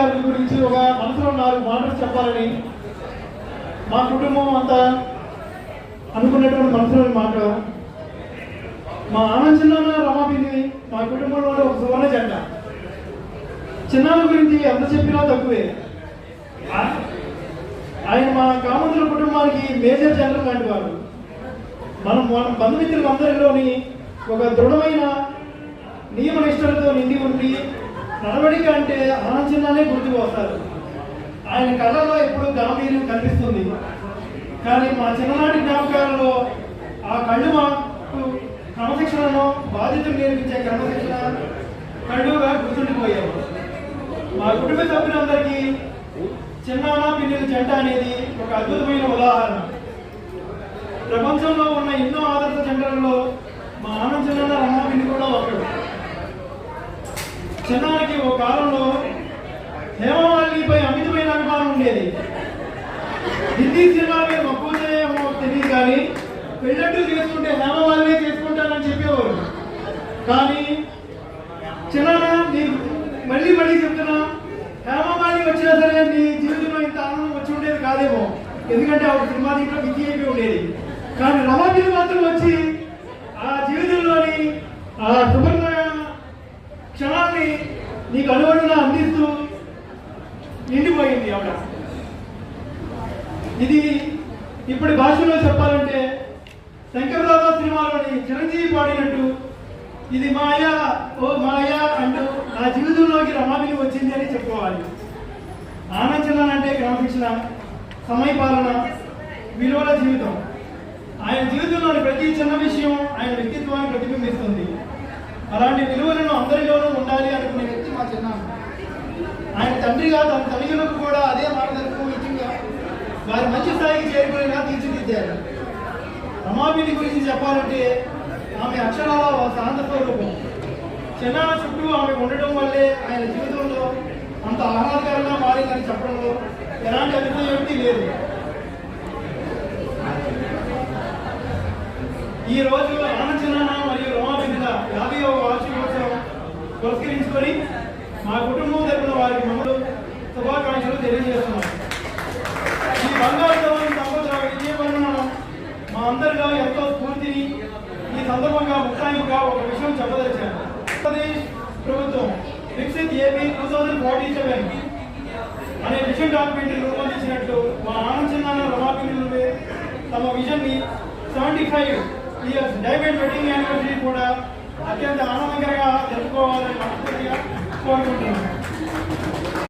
గారి గురించి ఒక మనసులో 4 మాటలు చెప్పాలని మా కుటుంబం అంతా అనుకున్నటువంటి మనసులోని మాట. మా ఆనంద్ చిన్నాన్న రమాపిన్ని మా కుటుంబంలో ఒక సువర్ణ జంట. చిన్నాన్న గురించి ఎంత చెప్పినా తక్కువే. ఆయన మా కామంతుల కుటుంబానికి మేజర్ జనరల్ లాంటి వారు. మన బంధుమిత్రులు అందరిలోని ఒక దృఢమైన నియమ నిష్టలతో నిండి ఉండి నడవడిక అంటే ఆనంద్ చిన్నానే గుర్తుకు వస్తారు. ఆయన కళ్ళలో ఎప్పుడు గాంభీర్యం కనిపిస్తుంది. కానీ మా చిన్ననాటి జ్ఞాపకాలలో ఆ కళ్ళు మాకు క్రమశిక్షణను బాధ్యతలు నేర్పించే క్రమశిక్షణ కళ్ళుగా గుర్తుండిపోయాము. మా కుటుంబ సభ్యులందరికీ చిన్నాన్న పిల్లల జంట అనేది ఒక అద్భుతమైన ఉదాహరణ. ప్రపంచంలో ఉన్న ఎన్నో ఆదర్శ జంటలలో మా ఆనంద్ చిన్నాన్న రమాపిన్ని కూడా ఒకడు. చిన్నానికి ఓ కాలంలో హేమమాలినిపై అమితమైన అభిమానం ఉండేది. హిందీ సినిమా మీద మక్కువమో తెలియదు, కానీ పెళ్ళట్టు చేసుకుంటే హేమమాలిని చేసుకుంటానని చెప్పేవారు. కానీ చిన్నాన్న నీ మళ్ళీ చెప్తున్నా, హేమమాలిని వచ్చినా సరే నీ జీవితంలో ఇంత ఆనందం వచ్చి ఉండేది కాదేమో, ఎందుకంటే ఆవిడ సినిమా దీంట్లో బిజీ అయిపోయి ఉండేది. కానీ రమాపిన్ని మాత్రం వచ్చి ఆ జీవితంలోని ఆ సువర్ణ క్షణాన్ని నీకు అనుగుణంగా అందిస్తూ నిండిపోయింది ఆవిడ. ఇది ఇప్పటి భాషలో చెప్పాలంటే శంకరదాదా సినిమాలోని చిరంజీవి పాడినట్టు, ఇది మాయా ఓ మాయా అంటూ నా జీవితంలోకి రమాపిన్ని వచ్చింది అని చెప్పుకోవాలి. ఆనంద్ చిన్నాన్న అంటే క్రమశిక్షణ, సమయపాలన, విలువల జీవితం. ఆయన జీవితంలోని ప్రతి చిన్న విషయం ఆయన వ్యక్తిత్వాన్ని ప్రతిబింబిస్తుంది. అలాంటి విలువలను అందరిలోనూ ఉండాలి అనుకునే వ్యక్తి మా చిన్నాన్న. ఆయన తండ్రిగా తన తల్లిదండ్రులకు కూడా అదే మార్గదర్శకం ఇచ్చిగా వారి మంచి స్థాయికి చేరుకునేలా తీర్చిదిద్దారు. రమాపిన్ని గురించి చెప్పాలంటే ఆమె అక్షరాల శాంత స్వరూపం. చిన్నాన్న చుట్టూ ఆమె ఉండటం వల్లే ఆయన జీవితంలో అంత ఆహ్లాదకరంగా మారిందని చెప్పడంలో ఎలాంటి అతిశయోక్తి లేదు. ఈ రోజు ఆనంద్ చిన్నాన్న మరియు రమాపిన్నిల 50వ వార్షికోత్సవం పురస్కరించుకొని మా కుటుంబం తరపున వారికి మమ్మల్ని శుభాకాంక్షలు తెలియజేస్తున్నాం. ఈ బంగారు సంవత్సరాల విజయవర్ణనం మా అందరిలో ఎంతో స్ఫూర్తిని ఈ సందర్భంగా ముఖ్యంగా ఒక విషయం చెప్పదలిచాను. ఆంధ్రప్రదేశ్ ప్రభుత్వం వికసిత్ ఏపీ 2047 అనే విజన్ డాక్యుమెంటరీ రూపొందించినట్లు మా ఆనంద్ చిన్నాన్న రమాపిన్ని తమ విజన్ ని 75 ఇయర్స్ డైమండ్ వెడ్డింగ్ యానివర్సరీ కూడా అత్యంత ఆనందకరంగా జరుపుకోవాలని మనస్ఫూర్తిగా కోరుకుంటున్నాను.